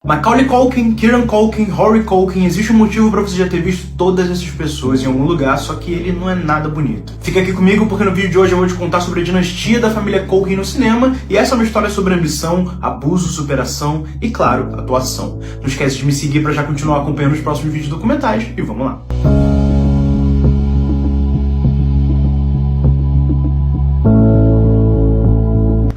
Macaulay Culkin, Kieran Culkin, Rory Culkin, existe um motivo pra você já ter visto todas essas pessoas em algum lugar, só que ele não é nada bonito. Fica aqui comigo porque no vídeo de hoje eu vou te contar sobre a dinastia da família Culkin no cinema, e essa é uma história sobre ambição, abuso, superação e, claro, atuação. Não esquece de me seguir pra já continuar acompanhando os próximos vídeos documentais, e vamos lá.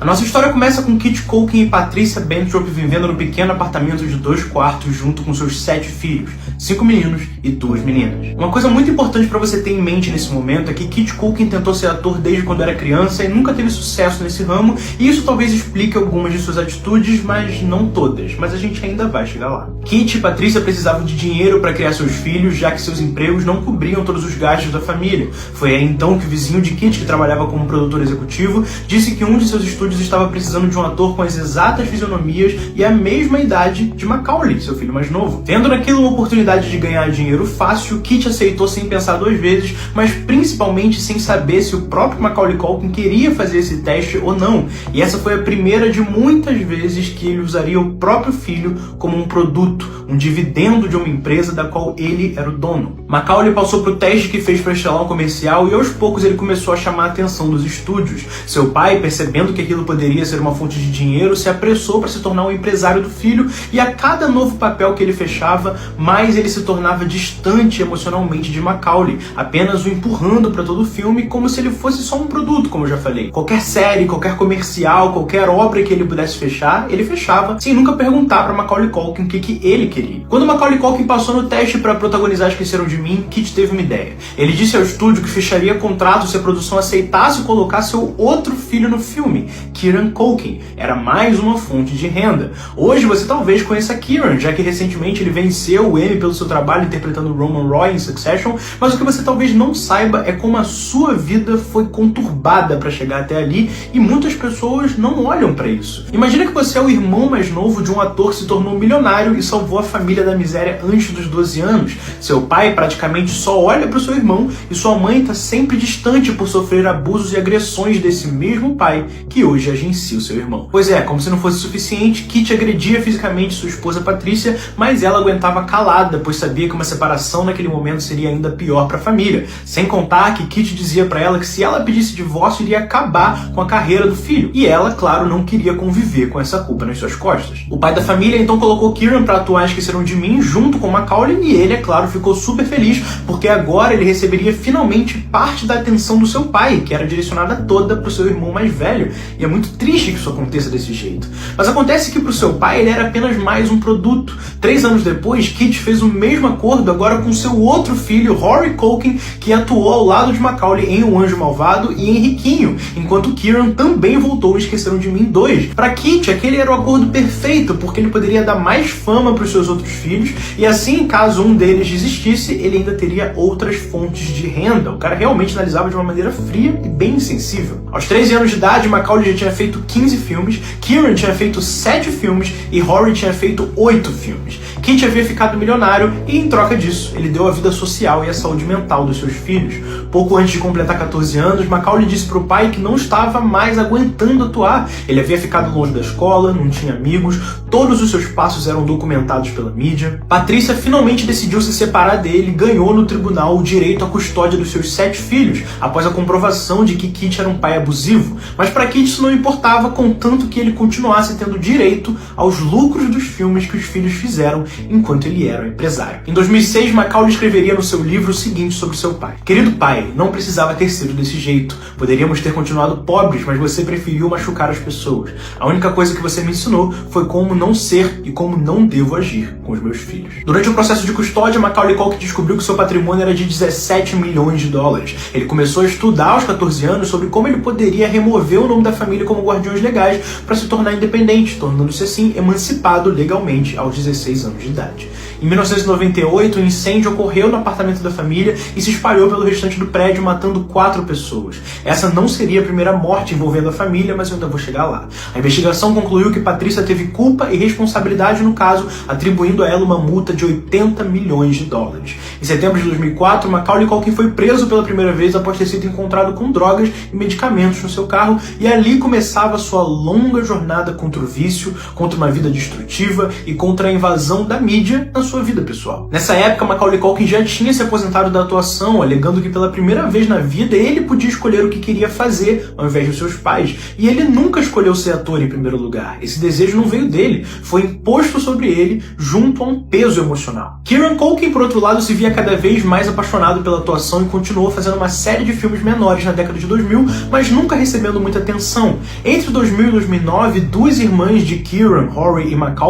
A nossa história começa com Kit Culkin e Patricia Benthrop vivendo no pequeno apartamento de 2 quartos junto com seus 7 filhos, 5 meninos e 2 meninas. Uma coisa muito importante para você ter em mente nesse momento é que Kit Culkin tentou ser ator desde quando era criança e nunca teve sucesso nesse ramo, e isso talvez explique algumas de suas atitudes, mas não todas, mas a gente ainda vai chegar lá. Kit e Patricia precisavam de dinheiro para criar seus filhos, já que seus empregos não cobriam todos os gastos da família. Foi aí então que o vizinho de Kit, que trabalhava como produtor executivo, disse que um de seus estúdios estava precisando de um ator com as exatas fisionomias e a mesma idade de Macaulay, seu filho mais novo. Vendo naquilo uma oportunidade de ganhar dinheiro fácil, Kit aceitou sem pensar 2 vezes, mas principalmente sem saber se o próprio Macaulay Culkin queria fazer esse teste ou não. E essa foi a primeira de muitas vezes que ele usaria o próprio filho como um produto, um dividendo de uma empresa da qual ele era o dono. Macaulay passou pro teste que fez para estelar um comercial e aos poucos ele começou a chamar a atenção dos estúdios. Seu pai, percebendo que aquilo poderia ser uma fonte de dinheiro, se apressou para se tornar um empresário do filho, e a cada novo papel que ele fechava, mais ele se tornava distante emocionalmente de Macaulay, apenas o empurrando para todo o filme como se ele fosse só um produto, como eu já falei. Qualquer série, qualquer comercial, qualquer obra que ele pudesse fechar, ele fechava, sem nunca perguntar para Macaulay Culkin o que ele queria. Quando Macaulay Culkin passou no teste para protagonizar Esqueceram de Mim, Kit teve uma ideia. Ele disse ao estúdio que fecharia contrato se a produção aceitasse colocar seu outro filho no filme, Kieran Culkin. Era mais uma fonte de renda. Hoje você talvez conheça Kieran, já que recentemente ele venceu o Emmy pelo seu trabalho interpretando Roman Roy em Succession, mas o que você talvez não saiba é como a sua vida foi conturbada para chegar até ali, e muitas pessoas não olham para isso. Imagina que você é o irmão mais novo de um ator que se tornou milionário e salvou a família da miséria antes dos 12 anos. Seu pai praticamente só olha para o seu irmão e sua mãe está sempre distante por sofrer abusos e agressões desse mesmo pai que hoje agencia o seu irmão. Pois é, como se não fosse suficiente, Kit agredia fisicamente sua esposa Patricia, mas ela aguentava calada, pois sabia que uma separação naquele momento seria ainda pior para a família. Sem contar que Kit dizia para ela que se ela pedisse divórcio iria acabar com a carreira do filho. E ela, claro, não queria conviver com essa culpa nas suas costas. O pai da família então colocou Kieran para atuar em Esqueceram de Mim junto com Macaulay, e ele, é claro, ficou super feliz, porque agora ele receberia finalmente parte da atenção do seu pai, que era direcionada toda para o seu irmão mais velho. E é muito triste que isso aconteça desse jeito. Mas acontece que pro seu pai ele era apenas mais um produto. 3 anos depois, Kit fez o mesmo acordo agora com seu outro filho, Rory Culkin, que atuou ao lado de Macaulay em O Anjo Malvado e em Riquinho, enquanto Kieran também voltou a Esqueceram de Mim 2. Para Kit, aquele era o acordo perfeito, porque ele poderia dar mais fama para os seus outros filhos, e assim, caso um deles desistisse, ele ainda teria outras fontes de renda. O cara realmente analisava de uma maneira fria e bem insensível. Aos 13 anos de idade, Macaulay já tinha feito 15 filmes, Kieran tinha feito 7 filmes e Rory tinha feito 8 filmes. Kit havia ficado milionário e, em troca disso, ele deu a vida social e a saúde mental dos seus filhos. Pouco antes de completar 14 anos, Macaulay disse para o pai que não estava mais aguentando atuar. Ele havia ficado longe da escola, não tinha amigos, todos os seus passos eram documentados pela mídia. Patricia finalmente decidiu se separar dele e ganhou no tribunal o direito à custódia dos seus 7 filhos, após a comprovação de que Kit era um pai abusivo. Mas para Kit isso não importava, contanto que ele continuasse tendo direito aos lucros dos filmes que os filhos fizeram enquanto ele era o empresário. Em 2006, Macaulay escreveria no seu livro o seguinte sobre seu pai: "Querido pai, não precisava ter sido desse jeito. Poderíamos ter continuado pobres, mas você preferiu machucar as pessoas. A única coisa que você me ensinou foi como não ser e como não devo agir com os meus filhos." Durante o processo de custódia, Macaulay Culkin descobriu que seu patrimônio era de 17 milhões de dólares. Ele começou a estudar aos 14 anos sobre como ele poderia remover o nome da família como guardiões legais para se tornar independente, tornando-se assim emancipado legalmente aos 16 anos de idade. Em 1998, um incêndio ocorreu no apartamento da família e se espalhou pelo restante do prédio, matando 4 pessoas. Essa não seria a primeira morte envolvendo a família, mas eu ainda vou chegar lá. A investigação concluiu que Patrícia teve culpa e responsabilidade no caso, atribuindo a ela uma multa de 80 milhões de dólares. Em setembro de 2004, Macaulay Culkin foi preso pela primeira vez após ter sido encontrado com drogas e medicamentos no seu carro, e ali começava sua longa jornada contra o vício, contra uma vida destrutiva e contra a invasão da mídia na sua vida pessoal. Nessa época, Macaulay Culkin já tinha se aposentado da atuação, alegando que pela primeira vez na vida ele podia escolher o que queria fazer, ao invés dos seus pais, e ele nunca escolheu ser ator em primeiro lugar. Esse desejo não veio dele, foi imposto sobre ele junto a um peso emocional. Kieran Culkin, por outro lado, se via cada vez mais apaixonado pela atuação e continuou fazendo uma série de filmes menores na década de 2000, mas nunca recebendo muita atenção. Entre 2000 e 2009, 2 irmãs de Kieran, Rory e Macaulay,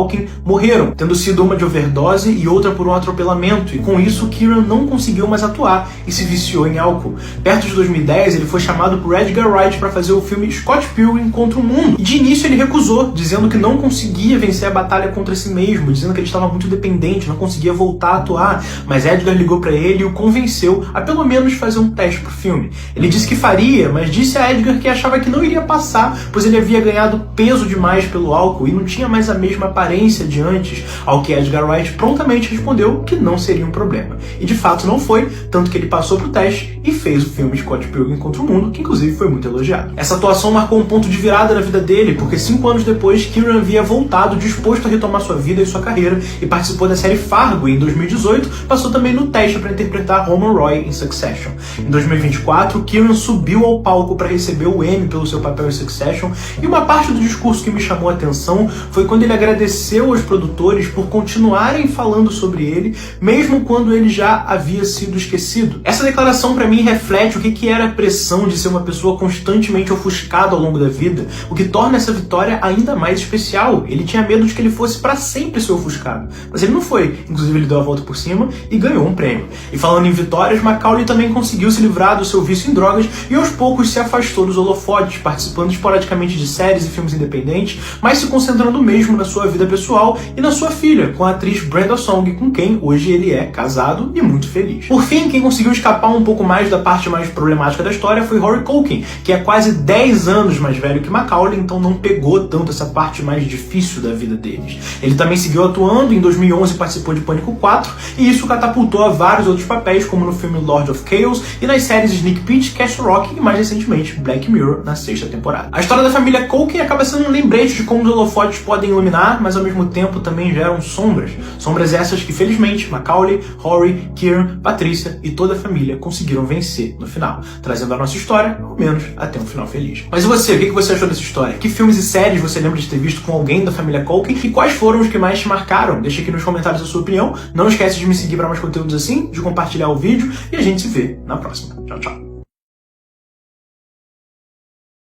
morreram, tendo sido uma de overdose e outra por um atropelamento, e com isso Kieran não conseguiu mais atuar e se viciou em álcool. Perto de 2010, ele foi chamado por Edgar Wright para fazer o filme Scott Pilgrim contra o Mundo, e de início ele recusou, dizendo que não conseguia vencer a batalha contra si mesmo, dizendo que ele estava muito dependente, não conseguia voltar a atuar, mas Edgar ligou para ele e o convenceu a pelo menos fazer um teste pro filme. Ele disse que faria, mas disse a Edgar que achava que não iria passar, pois ele havia ganhado peso demais pelo álcool e não tinha mais a mesma aparência de antes, ao que Edgar Wright prontamente respondeu que não seria um problema. E de fato não foi, tanto que ele passou pro teste e fez o filme Scott Pilgrim contra o Mundo, que inclusive foi muito elogiado. Essa atuação marcou um ponto de virada na vida dele, porque 5 anos depois, Kieran havia voltado disposto a retomar sua vida e sua carreira e participou da série Fargo, e em 2018 passou também no teste para interpretar Roman Roy em Succession. Em 2024, Kieran subiu ao palco para receber o Emmy pelo seu papel em Succession, e uma parte do discurso que me chamou a atenção foi quando ele agradeceu aos produtores por continuarem falando sobre ele, mesmo quando ele já havia sido esquecido. Essa declaração para mim reflete o que era a pressão de ser uma pessoa constantemente ofuscada ao longo da vida, o que torna essa vitória ainda mais especial. Ele tinha medo de que ele fosse para sempre ser ofuscado, mas ele não foi. Inclusive ele deu a volta por cima e ganhou um prêmio. E falando em vitórias, Macaulay também conseguiu se livrar do seu vício em drogas e aos poucos se afastou dos holofotes, participando esporadicamente de séries e filmes independentes, mas se concentrando mesmo na sua vida pessoal e na sua filha, com a atriz Brenda Song, com quem hoje ele é casado e muito feliz. Por fim, quem conseguiu escapar um pouco mais da parte mais problemática da história foi Rory Culkin, que é quase 10 anos mais velho que Macaulay, então não pegou tanto essa parte mais difícil da vida deles. Ele também seguiu atuando, em 2011 participou de Pânico 4, e isso catapultou a vários outros papéis, como no filme Lord of Chaos e nas séries Sneak Peek, Castle Rock e mais recentemente Black Mirror na 6ª temporada. A história da família Culkin acaba sendo um lembrete de como os holofotes podem iluminar, mas ao mesmo tempo também geram sombras. Sombras essas que felizmente Macaulay, Rory, Kieran, Patrícia e toda a família conseguiram vencer no final, trazendo a nossa história, ao menos, até um final feliz. Mas e você? O que você achou dessa história? Que filmes e séries você lembra de ter visto com alguém da família Culkin? E quais foram os que mais te marcaram? Deixa aqui nos comentários a sua opinião. Não esquece de me seguir para mais conteúdos assim, de compartilhar o vídeo, e a gente se vê na próxima. Tchau, tchau.